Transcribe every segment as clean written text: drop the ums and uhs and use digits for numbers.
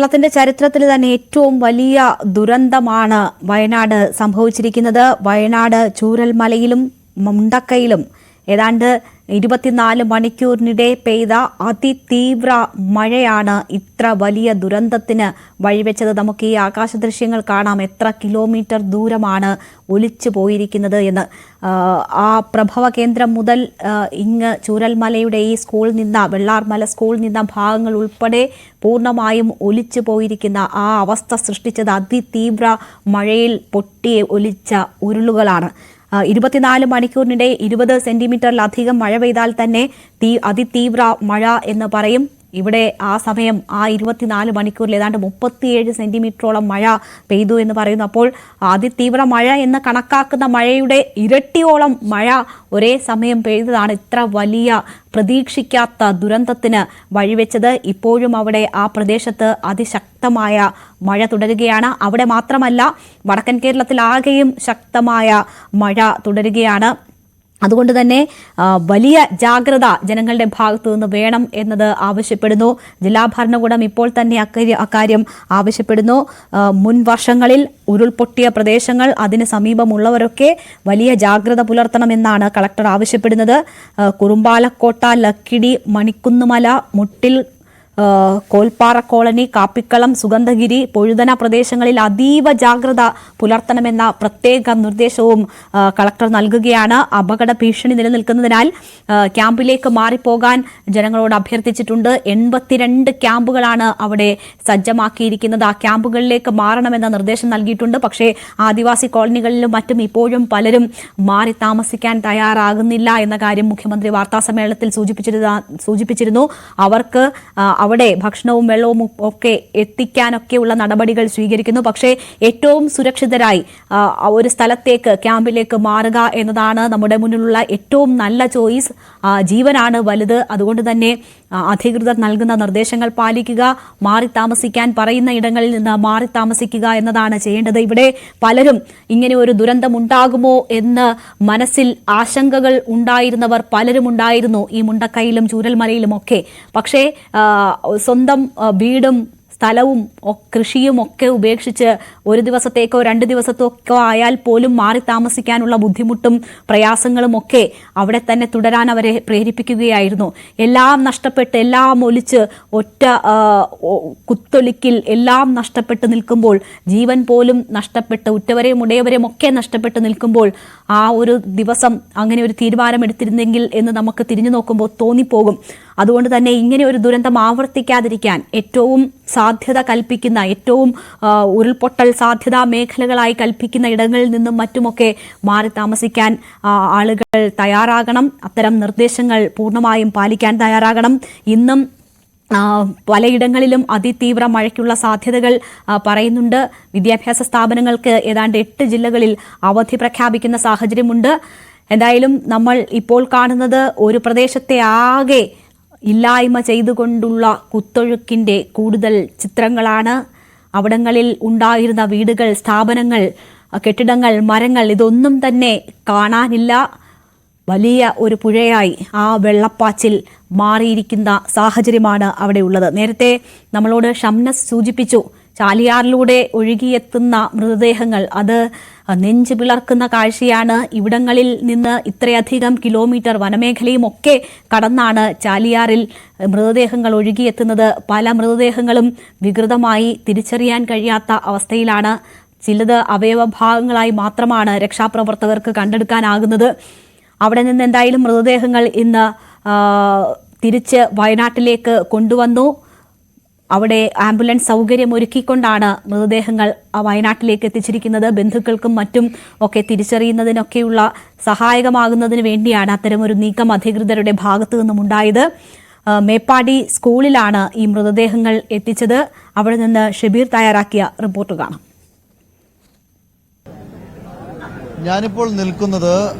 കേരളത്തിന്റെ ചരിത്രത്തിൽ തന്നെ ഏറ്റവും വലിയ ദുരന്തമാണ് വയനാട് സംഭവിച്ചിരിക്കുന്നത്. വയനാട് ചൂരൽമലയിലും മുണ്ടക്കയിലും ഏതാണ്ട് 24 മണിക്കൂറിനിടെ പെയ്ത അതിതീവ്ര മഴയാണ് ഇത്ര വലിയ ദുരന്തത്തിന് വഴിവെച്ചത്. നമുക്ക് ഈ ആകാശ ദൃശ്യങ്ങൾ കാണാം, എത്ര കിലോമീറ്റർ ദൂരമാണ് ഒലിച്ചു പോയിരിക്കുന്നത് എന്ന്. ആ പ്രഭവ കേന്ദ്രം മുതൽ ഇങ്ങ് ചൂരൽമലയുടെ ഈ സ്കൂളിൽ നിന്ന വെള്ളാർമല സ്കൂളിൽ നിന്ന ഭാഗങ്ങൾ ഉൾപ്പെടെ പൂർണ്ണമായും ഒലിച്ചു പോയിരിക്കുന്ന ആ അവസ്ഥ സൃഷ്ടിച്ചത് അതിതീവ്ര മഴയിൽ പൊട്ടി ഒലിച്ച ഉരുളുകളാണ്. 24 മണിക്കൂറിനിടെ 20 സെന്റിമീറ്ററിലധികം മഴ പെയ്താൽ തന്നെ അതിതീവ്ര മഴ എന്ന് പറയും. ഇവിടെ ആ സമയം ആ 24 മണിക്കൂറിൽ ഏതാണ്ട് 37 സെന്റിമീറ്ററോളം മഴ പെയ്തു എന്ന് പറയുന്നു. അപ്പോൾ അതിതീവ്ര മഴ എന്ന് കണക്കാക്കുന്ന മഴയുടെ ഇരട്ടിയോളം മഴ ഒരേ സമയം പെയ്തതാണ് ഇത്ര വലിയ പ്രതീക്ഷിക്കാത്ത ദുരന്തത്തിന് വഴിവെച്ചത്. ഇപ്പോഴും അവിടെ ആ പ്രദേശത്ത് അതിശക്തമായ മഴ തുടരുകയാണ്. അവിടെ മാത്രമല്ല, വടക്കൻ കേരളത്തിലാകെയും ശക്തമായ മഴ തുടരുകയാണ്. അതുകൊണ്ട് തന്നെ വലിയ ജാഗ്രത ജനങ്ങളുടെ ഭാഗത്തു നിന്ന് വേണം എന്നത് ആവശ്യപ്പെടുന്നു. ജില്ലാ ഭരണകൂടം ഇപ്പോൾ തന്നെ അക്കാര്യം ആവശ്യപ്പെടുന്നു. മുൻ വർഷങ്ങളിൽ ഉരുൾപൊട്ടിയ പ്രദേശങ്ങൾ അതിന് സമീപമുള്ളവരൊക്കെ വലിയ ജാഗ്രത പുലർത്തണമെന്നാണ് കളക്ടർ ആവശ്യപ്പെടുന്നത്. കുറുമ്പാലക്കോട്ട, ലക്കിടി, മണിക്കുന്നുമല, മുട്ടിൽ, കോൽപ്പാറ കോളനി, കാപ്പിക്കളം, സുഗന്ധഗിരി, പൊഴുതന പ്രദേശങ്ങളിൽ അതീവ ജാഗ്രത പുലർത്തണമെന്ന പ്രത്യേക നിർദ്ദേശവും കളക്ടർ നൽകുകയാണ്. അപകട ഭീഷണി നിലനിൽക്കുന്നതിനാൽ ക്യാമ്പിലേക്ക് മാറിപ്പോകാൻ ജനങ്ങളോട് അഭ്യർത്ഥിച്ചിട്ടുണ്ട്. 82 ക്യാമ്പുകളാണ് അവിടെ സജ്ജമാക്കിയിരിക്കുന്നത്. ആ ക്യാമ്പുകളിലേക്ക് മാറണമെന്ന നിർദ്ദേശം നൽകിയിട്ടുണ്ട്. പക്ഷേ ആദിവാസി കോളനികളിലും മറ്റും ഇപ്പോഴും പലരും മാറി താമസിക്കാൻ തയ്യാറാകുന്നില്ല എന്ന കാര്യം മുഖ്യമന്ത്രി വാർത്താസമ്മേളനത്തിൽ സൂചിപ്പിച്ചിരുന്നു. അവർക്ക് അവിടെ ഭക്ഷണവും വെള്ളവും ഒക്കെ എത്തിക്കാനൊക്കെയുള്ള നടപടികൾ സ്വീകരിക്കുന്നു. പക്ഷേ ഏറ്റവും സുരക്ഷിതരായി ഒരു സ്ഥലത്തേക്ക്, ക്യാമ്പിലേക്ക് മാറുക എന്നതാണ് നമ്മുടെ മുന്നിലുള്ള ഏറ്റവും നല്ല ചോയ്സ്. ജീവനാണ് വലുത്. അതുകൊണ്ട് തന്നെ അധികൃതർ നൽകുന്ന നിർദ്ദേശങ്ങൾ പാലിക്കുക, മാറി താമസിക്കാൻ പറയുന്ന ഇടങ്ങളിൽ നിന്ന് മാറി താമസിക്കുക എന്നതാണ് ചെയ്യേണ്ടത്. ഇവിടെ പലരും ഇങ്ങനെ ഒരു ദുരന്തമുണ്ടാകുമോ എന്ന് മനസ്സിൽ ആശങ്കകൾ ഉണ്ടായിരുന്നവർ പലരും ഉണ്ടായിരുന്നു, ഈ മുണ്ടക്കയിലും ചൂരൽമലയിലും ഒക്കെ. പക്ഷേ സ്വന്തം വീടും സ്ഥലവും കൃഷിയും ഒക്കെ ഉപേക്ഷിച്ച് ഒരു ദിവസത്തേക്കോ 2 ദിവസത്തേക്കോ ആയാൽ പോലും മാറി താമസിക്കാനുള്ള ബുദ്ധിമുട്ടും പ്രയാസങ്ങളും ഒക്കെ അവിടെ തന്നെ തുടരാൻ അവരെ പ്രേരിപ്പിക്കുകയായിരുന്നു. എല്ലാം നഷ്ടപ്പെട്ട്, എല്ലാം ഒലിച്ച്, ഒറ്റ കുത്തൊലിക്കിൽ എല്ലാം നഷ്ടപ്പെട്ട് നിൽക്കുമ്പോൾ, ജീവൻ പോലും നഷ്ടപ്പെട്ട്, ഉറ്റവരെയും ഉടയവരെയും ഒക്കെ നഷ്ടപ്പെട്ട് നിൽക്കുമ്പോൾ ആ ഒരു ദിവസം അങ്ങനെ ഒരു തീരുമാനമെടുത്തിരുന്നെങ്കിൽ എന്ന് നമുക്ക് തിരിഞ്ഞു നോക്കുമ്പോൾ തോന്നിപ്പോകും. അതുകൊണ്ട് തന്നെ ഇങ്ങനെ ഒരു ദുരന്തം ആവർത്തിക്കാതിരിക്കാൻ ഏറ്റവും സാധ്യത കൽപ്പിക്കുന്ന, ഏറ്റവും ഉരുൾപൊട്ടൽ സാധ്യതാ മേഖലകളായി കൽപ്പിക്കുന്ന ഇടങ്ങളിൽ നിന്നും മറ്റുമൊക്കെ മാറി താമസിക്കാൻ ആളുകൾ തയ്യാറാകണം. അത്തരം നിർദ്ദേശങ്ങൾ പൂർണ്ണമായും പാലിക്കാൻ തയ്യാറാകണം. ഇന്നും പലയിടങ്ങളിലും അതിതീവ്ര മഴയ്ക്കുള്ള സാധ്യതകൾ പറയുന്നുണ്ട്. വിദ്യാഭ്യാസ സ്ഥാപനങ്ങൾക്ക് ഏതാണ്ട് 8 ജില്ലകളിൽ അവധി പ്രഖ്യാപിക്കുന്ന സാഹചര്യമുണ്ട്. എന്തായാലും നമ്മൾ ഇപ്പോൾ കാണുന്നത് ഒരു പ്രദേശത്തെ ആകെ ഇല്ലായ്മ ചെയ്തുകൊണ്ടുള്ള കുത്തൊഴുക്കിന്റെ കൂടുതൽ ചിത്രങ്ങളാണ്. അവിടങ്ങളിൽ ഉണ്ടായിരുന്ന വീടുകൾ, സ്ഥാപനങ്ങൾ, കെട്ടിടങ്ങൾ, മരങ്ങൾ ഇതൊന്നും തന്നെ കാണാനില്ല. വലിയ ഒരു പുഴയായി ആ വെള്ളപ്പാച്ചിൽ മാറിയിരിക്കുന്ന സാഹചര്യമാണ് അവിടെ ഉള്ളത്. നേരത്തെ നമ്മളോട് ഷംനസ് സൂചിപ്പിച്ചു, ചാലിയാറിലൂടെ ഒഴുകിയെത്തുന്ന മൃതദേഹങ്ങൾ, അത് നെഞ്ചു പിളർക്കുന്ന കാഴ്ചയാണ്. ഇവിടങ്ങളിൽ നിന്ന് ഇത്രയധികം കിലോമീറ്റർ വനമേഖലയും ഒക്കെ കടന്നാണ് ചാലിയാറിൽ മൃതദേഹങ്ങൾ ഒഴുകിയെത്തുന്നത്. പല മൃതദേഹങ്ങളും വികൃതമായി തിരിച്ചറിയാൻ കഴിയാത്ത അവസ്ഥയിലാണ്. ചിലത് അവയവഭാഗങ്ങളായി മാത്രമാണ് രക്ഷാപ്രവർത്തകർക്ക് കണ്ടെടുക്കാനാകുന്നത്. അവിടെ നിന്ന് എന്തായാലും മൃതദേഹങ്ങൾ ഇന്ന് തിരിച്ച് വയനാട്ടിലേക്ക് കൊണ്ടുവന്നു. അവിടെ ആംബുലൻസ് സൗകര്യം ഒരുക്കിക്കൊണ്ടാണ് മൃതദേഹങ്ങൾ വയനാട്ടിലേക്ക് എത്തിച്ചിരിക്കുന്നത്. ബന്ധുക്കൾക്കും മറ്റും ഒക്കെ തിരിച്ചറിയുന്നതിനൊക്കെയുള്ള സഹായകമാകുന്നതിന് വേണ്ടിയാണ് അത്തരമൊരു നീക്കം അധികൃതരുടെ ഭാഗത്തു നിന്നും ഉണ്ടായത്. മേപ്പാടി സ്കൂളിലാണ് ഈ മൃതദേഹങ്ങൾ എത്തിച്ചത്. അവിടെ നിന്ന് ഷബീർ തയ്യാറാക്കിയ റിപ്പോർട്ട് കാണാം. ഞാനിപ്പോൾ നിൽക്കുന്നത്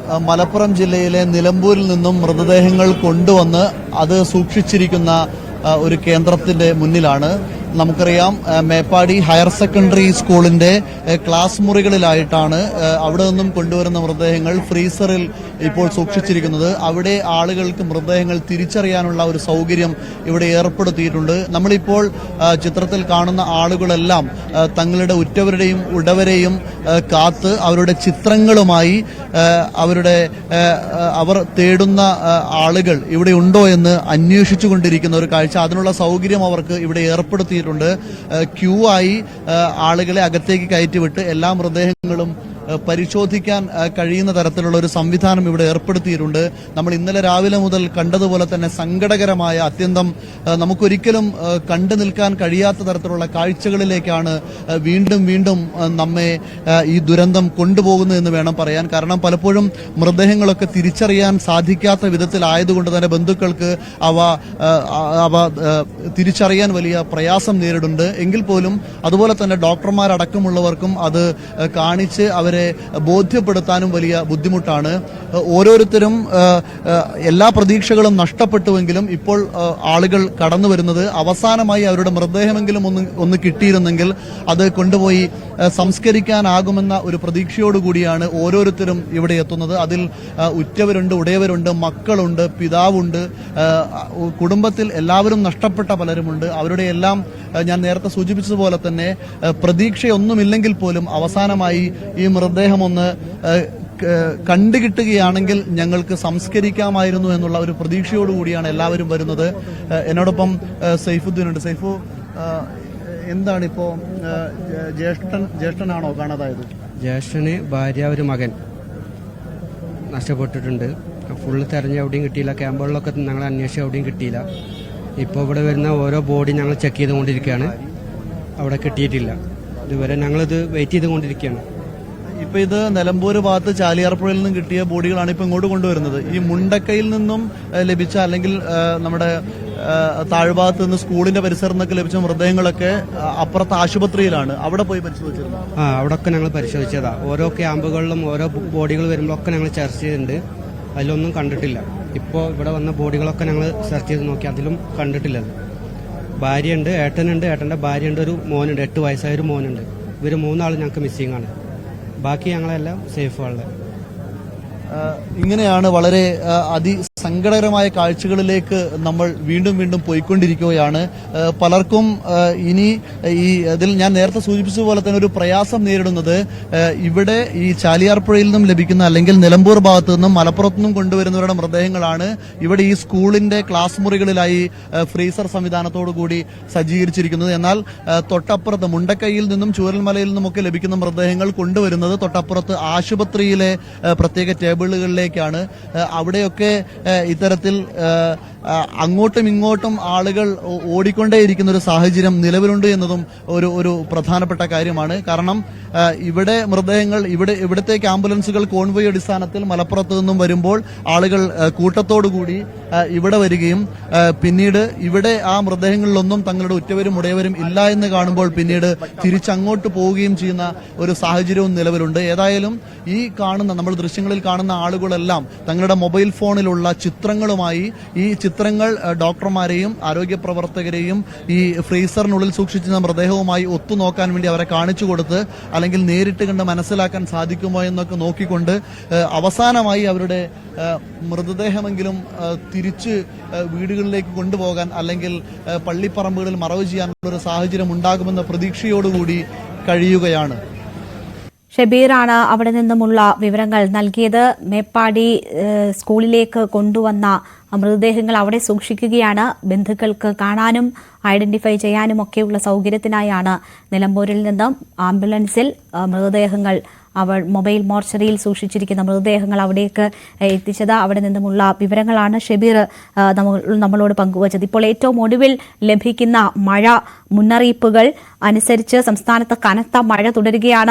മലപ്പുറം ജില്ലയിലെ നിലമ്പൂരിൽ നിന്നും മൃതദേഹങ്ങൾ കൊണ്ടുവന്ന് അത് സൂക്ഷിച്ചിരിക്കുന്ന ഒരു കേന്ദ്രത്തിന്റെ മുന്നിലാണ്. നമുക്കറിയാം മേപ്പാടി ഹയർ സെക്കൻഡറി സ്കൂളിന്റെ ക്ലാസ് മുറികളിലായിട്ടാണ് അവിടെ നിന്നും കൊണ്ടുവരുന്ന മൃതദേഹങ്ങൾ ഫ്രീസറിൽ ഇപ്പോൾ സൂക്ഷിച്ചിരിക്കുന്നത്. അവിടെ ആളുകൾക്ക് മൃതദേഹങ്ങൾ തിരിച്ചറിയാനുള്ള ഒരു സൗകര്യം ഇവിടെ ഏർപ്പെടുത്തിയിട്ടുണ്ട്. നമ്മളിപ്പോൾ ചിത്രത്തിൽ കാണുന്ന ആളുകളെല്ലാം തങ്ങളുടെ ഉറ്റവരുടെയും ഉടവരെയും കാത്ത് അവരുടെ ചിത്രങ്ങളുമായി അവർ തേടുന്ന ആളുകൾ ഇവിടെ ഉണ്ടോ എന്ന് അന്വേഷിച്ചുകൊണ്ടിരിക്കുന്ന ഒരു കാഴ്ച. അതിനുള്ള സൗകര്യം അവർക്ക് ഇവിടെ ഏർപ്പെടുത്തിയിട്ടുണ്ട്. ക്യൂ ആയി ആളുകളെ അകത്തേക്ക് കയറ്റിവിട്ട് എല്ലാ മൃതദേഹങ്ങളും പരിശോധിക്കാൻ കഴിയുന്ന തരത്തിലുള്ള ഒരു സംവിധാനം ഇവിടെ ഏർപ്പെടുത്തിയിട്ടുണ്ട്. നമ്മൾ ഇന്നലെ രാവിലെ മുതൽ കണ്ടതുപോലെ തന്നെ സങ്കടകരമായ, അത്യന്തം നമുക്കൊരിക്കലും കണ്ടു നിൽക്കാൻ കഴിയാത്ത തരത്തിലുള്ള കാഴ്ചകളിലേക്കാണ് വീണ്ടും വീണ്ടും നമ്മെ ഈ ദുരന്തം കൊണ്ടുപോകുന്നത് എന്ന് വേണം പറയാൻ. കാരണം പലപ്പോഴും മൃതദേഹങ്ങളൊക്കെ തിരിച്ചറിയാൻ സാധിക്കാത്ത വിധത്തിലായതുകൊണ്ട് തന്നെ ബന്ധുക്കൾക്ക് അവ തിരിച്ചറിയാൻ വലിയ പ്രയാസം നേരിടുന്നുണ്ട്. എങ്കിൽ പോലും അതുപോലെ തന്നെ ഡോക്ടർമാരടക്കമുള്ളവർക്കും അത് കാണിച്ച് അവരെ ബോധ്യപ്പെടുത്താനും വലിയ ബുദ്ധിമുട്ടാണ്. ഓരോരുത്തരും എല്ലാ പ്രതീക്ഷകളും നഷ്ടപ്പെട്ടുവെങ്കിലും ഇപ്പോൾ ആളുകൾ കടന്നു വരുന്നത് അവസാനമായി അവരുടെ മൃതദേഹമെങ്കിലും ഒന്ന് കിട്ടിയിരുന്നെങ്കിൽ അത് കൊണ്ടുപോയി സംസ്കരിക്കാനാകുമെന്ന ഒരു പ്രതീക്ഷയോടുകൂടിയാണ് ഓരോരുത്തരും ഇവിടെ എത്തുന്നത്. അതിൽ ഉറ്റവരുണ്ട്, ഉടയവരുണ്ട്, മക്കളുണ്ട്, പിതാവുണ്ട്, കുടുംബത്തിൽ എല്ലാവരും നഷ്ടപ്പെട്ട പലരുമുണ്ട്. അവരുടെ എല്ലാം ഞാൻ നേരത്തെ സൂചിപ്പിച്ചതുപോലെ തന്നെ പ്രതീക്ഷയൊന്നുമില്ലെങ്കിൽ പോലും അവസാനമായി ഈ മൃതദേഹം ഒന്ന് കണ്ടുകിട്ടുകയാണെങ്കിൽ ഞങ്ങൾക്ക് സംസ്കരിക്കാമായിരുന്നു എന്നുള്ള ഒരു പ്രതീക്ഷയോടുകൂടിയാണ് എല്ലാവരും വരുന്നത്. എന്നോടൊപ്പം സൈഫുദ്ദീൻ ഉണ്ട്. സൈഫു, എന്താണ് ഇപ്പോ ജ്യേഷ്ഠനാണോ കാണാതായത്? ജ്യേഷ്ഠന് ഭാര്യ, ഒരു മകൻ നഷ്ടപ്പെട്ടിട്ടുണ്ട്. ഫുള്ള് തെരഞ്ഞ് എവിടെയും കിട്ടിയില്ല. ക്യാമ്പുകളിലൊക്കെ ഞങ്ങൾ അന്വേഷിച്ച് എവിടെയും കിട്ടിയില്ല. ഇപ്പോൾ ഇവിടെ വരുന്ന ഓരോ ബോഡി ഞങ്ങൾ ചെക്ക് ചെയ്തുകൊണ്ടിരിക്കുകയാണ്. അവിടെ കിട്ടിയിട്ടില്ല. ഇതുവരെ ഞങ്ങളിത് വെയിറ്റ് ചെയ്തുകൊണ്ടിരിക്കുകയാണ്. ഇപ്പൊ ഇത് നിലമ്പൂർ ഭാഗത്ത് ചാലിയാർപ്പുഴയിൽ നിന്നും കിട്ടിയ ബോഡികളാണ് ഇപ്പൊ ഇങ്ങോട്ട് കൊണ്ടുവരുന്നത്. ഈ മുണ്ടക്കയിൽ നിന്നും ലഭിച്ച, അല്ലെങ്കിൽ നമ്മുടെ താഴ്ഭാഗത്ത് നിന്ന് സ്കൂളിന്റെ പരിസരത്ത് നിന്നൊക്കെ ലഭിച്ച മൃതദേഹങ്ങളൊക്കെ അപ്പുറത്ത് ആശുപത്രിയിലാണ്. അവിടെ പോയി പരിശോധിച്ചിരുന്നു. അവിടെയൊക്കെ ഞങ്ങൾ പരിശോധിച്ചതാ. ഓരോ ക്യാമ്പുകളിലും ഓരോ ബോഡികൾ വരുമ്പോഴൊക്കെ ഞങ്ങൾ ചർച്ച ചെയ്തിട്ടുണ്ട്. അതിലൊന്നും കണ്ടിട്ടില്ല. ഇപ്പോൾ ഇവിടെ വന്ന ബോഡികളൊക്കെ ഞങ്ങൾ സെർച്ച് ചെയ്ത് നോക്കി, അതിലും കണ്ടിട്ടില്ലത്. ഭാര്യയുണ്ട്, ഏട്ടനുണ്ട്, ഏട്ടന്റെ ഭാര്യയുണ്ട്, ഒരു മോനുണ്ട്, 8 വയസ്സായ ഒരു മോനുണ്ട്. ഇവർ 3 ആൾ ഞങ്ങൾക്ക് മിസ്സിംഗ് ആണ്. ബാക്കി ഞങ്ങളെല്ലാം സേഫാണ്. ഇങ്ങനെയാണ് വളരെ അതിസങ്കടകരമായ കാഴ്ചകളിലേക്ക് നമ്മൾ വീണ്ടും വീണ്ടും പോയിക്കൊണ്ടിരിക്കുകയാണ്. പലർക്കും ഇനി ഇതിൽ ഞാൻ നേരത്തെ സൂചിപ്പിച്ചതുപോലെ തന്നെ ഒരു പ്രയാസം നേരിടുന്നത് ഇവിടെ ഈ ചാലിയാർപ്പുഴയിൽ നിന്നും ലഭിക്കുന്ന, അല്ലെങ്കിൽ നിലമ്പൂർ ഭാഗത്തു നിന്നും മലപ്പുറത്തു നിന്നും കൊണ്ടുവരുന്നവരുടെ മൃതദേഹങ്ങളാണ് ഇവിടെ ഈ സ്കൂളിന്റെ ക്ലാസ് മുറികളിലായി ഫ്രീസർ സംവിധാനത്തോടുകൂടി സജ്ജീകരിച്ചിരിക്കുന്നത്. എന്നാൽ തൊട്ടപ്പുറത്ത് മുണ്ടക്കൈയിൽ നിന്നും ചൂരൽമലയിൽ നിന്നുമൊക്കെ ലഭിക്കുന്ന മൃതദേഹങ്ങൾ കൊണ്ടുവരുന്നത് തൊട്ടപ്പുറത്ത് ആശുപത്രിയിലെ പ്രത്യേക ടേബിളുകളിലേക്കാണ്. അവിടെയൊക്കെ ഇത്തരത്തിൽ അങ്ങോട്ടും ഇങ്ങോട്ടും ആളുകൾ ഓടിക്കൊണ്ടേയിരിക്കുന്ന ഒരു സാഹചര്യം നിലവിലുണ്ട് എന്നതും ഒരു പ്രധാനപ്പെട്ട കാര്യമാണ്. കാരണം ഇവിടെ മൃതദേഹങ്ങൾ ഇവിടത്തേക്ക് ആംബുലൻസുകൾ കോൺവോയ് അടിസ്ഥാനത്തിൽ മലപ്പുറത്ത് നിന്നും വരുമ്പോൾ ആളുകൾ കൂട്ടത്തോടുകൂടി ഇവിടെ വരികയും പിന്നീട് ഇവിടെ ആ മൃതദേഹങ്ങളിലൊന്നും തങ്ങളുടെ ഉറ്റവരും ഉടയവരും ഇല്ല എന്ന് കാണുമ്പോൾ പിന്നീട് തിരിച്ചങ്ങോട്ട് പോവുകയും ചെയ്യുന്ന ഒരു സാഹചര്യവും നിലവിലുണ്ട്. ഏതായാലും ഈ കാണുന്ന, നമ്മൾ ദൃശ്യങ്ങളിൽ കാണുന്ന ആളുകളെല്ലാം തങ്ങളുടെ മൊബൈൽ ഫോണിലുള്ള ചിത്രങ്ങളുമായി, ഈ ചിത്രങ്ങൾ ഡോക്ടർമാരെയും ആരോഗ്യ പ്രവർത്തകരെയും ഈ ഫ്രീസറിനുള്ളിൽ സൂക്ഷിച്ചിരുന്ന മൃതദേഹവുമായി ഒത്തുനോക്കാൻ വേണ്ടി അവരെ കാണിച്ചു കൊടുത്ത്, അല്ലെങ്കിൽ നേരിട്ട് കണ്ട് മനസ്സിലാക്കാൻ സാധിക്കുമോ എന്നൊക്കെ നോക്കിക്കൊണ്ട് അവസാനമായി അവരുടെ മൃതദേഹമെങ്കിലും തിരിച്ച് വീടുകളിലേക്ക് കൊണ്ടുപോകാൻ, അല്ലെങ്കിൽ പള്ളിപ്പറമ്പുകളിൽ മറവ് ചെയ്യാനുള്ള ഒരു സാഹചര്യം ഉണ്ടാകുമെന്ന പ്രതീക്ഷയോടുകൂടി കഴിയുകയാണ്. ഷബീറാണ് അവിടെ നിന്നുമുള്ള വിവരങ്ങൾ നൽകിയത്. മേപ്പാടി സ്കൂളിലേക്ക് കൊണ്ടുവന്ന മൃതദേഹങ്ങൾ അവിടെ സൂക്ഷിക്കുകയാണ്. ബന്ധുക്കൾക്ക് കാണാനും ഐഡന്റിഫൈ ചെയ്യാനും ഒക്കെയുള്ള സൗകര്യത്തിനായാണ് നിലമ്പൂരിൽ നിന്നും ആംബുലൻസിൽ മൃതദേഹങ്ങൾ, മൊബൈൽ മോർച്ചറിയിൽ സൂക്ഷിച്ചിരിക്കുന്ന മൃതദേഹങ്ങൾ അവിടേക്ക് എത്തിച്ചത്. അവിടെ നിന്നുമുള്ള വിവരങ്ങളാണ് ഷബീർ നമ്മളോട് പങ്കുവച്ചത്. ഇപ്പോൾ ഏറ്റവും ഒടുവിൽ ലഭിക്കുന്ന മഴ മുന്നറിയിപ്പുകൾ അനുസരിച്ച് സംസ്ഥാനത്ത് കനത്ത മഴ തുടരുകയാണ്.